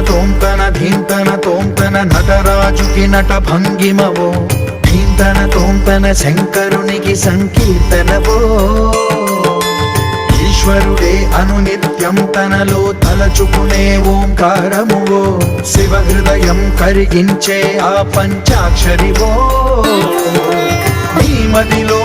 తోంతన ధీంతన తోంతన నటరాజుకి నట భంగిమవో ధీంతన తోంతన శంకరునికి సంకీర్తనవో ఈశ్వరుడే అనునిత్యం తనలో తలచుకునే ఓంకారమువో శివ హృదయం కరిగించే ఆ పంచాక్షరివో నీ మదిలో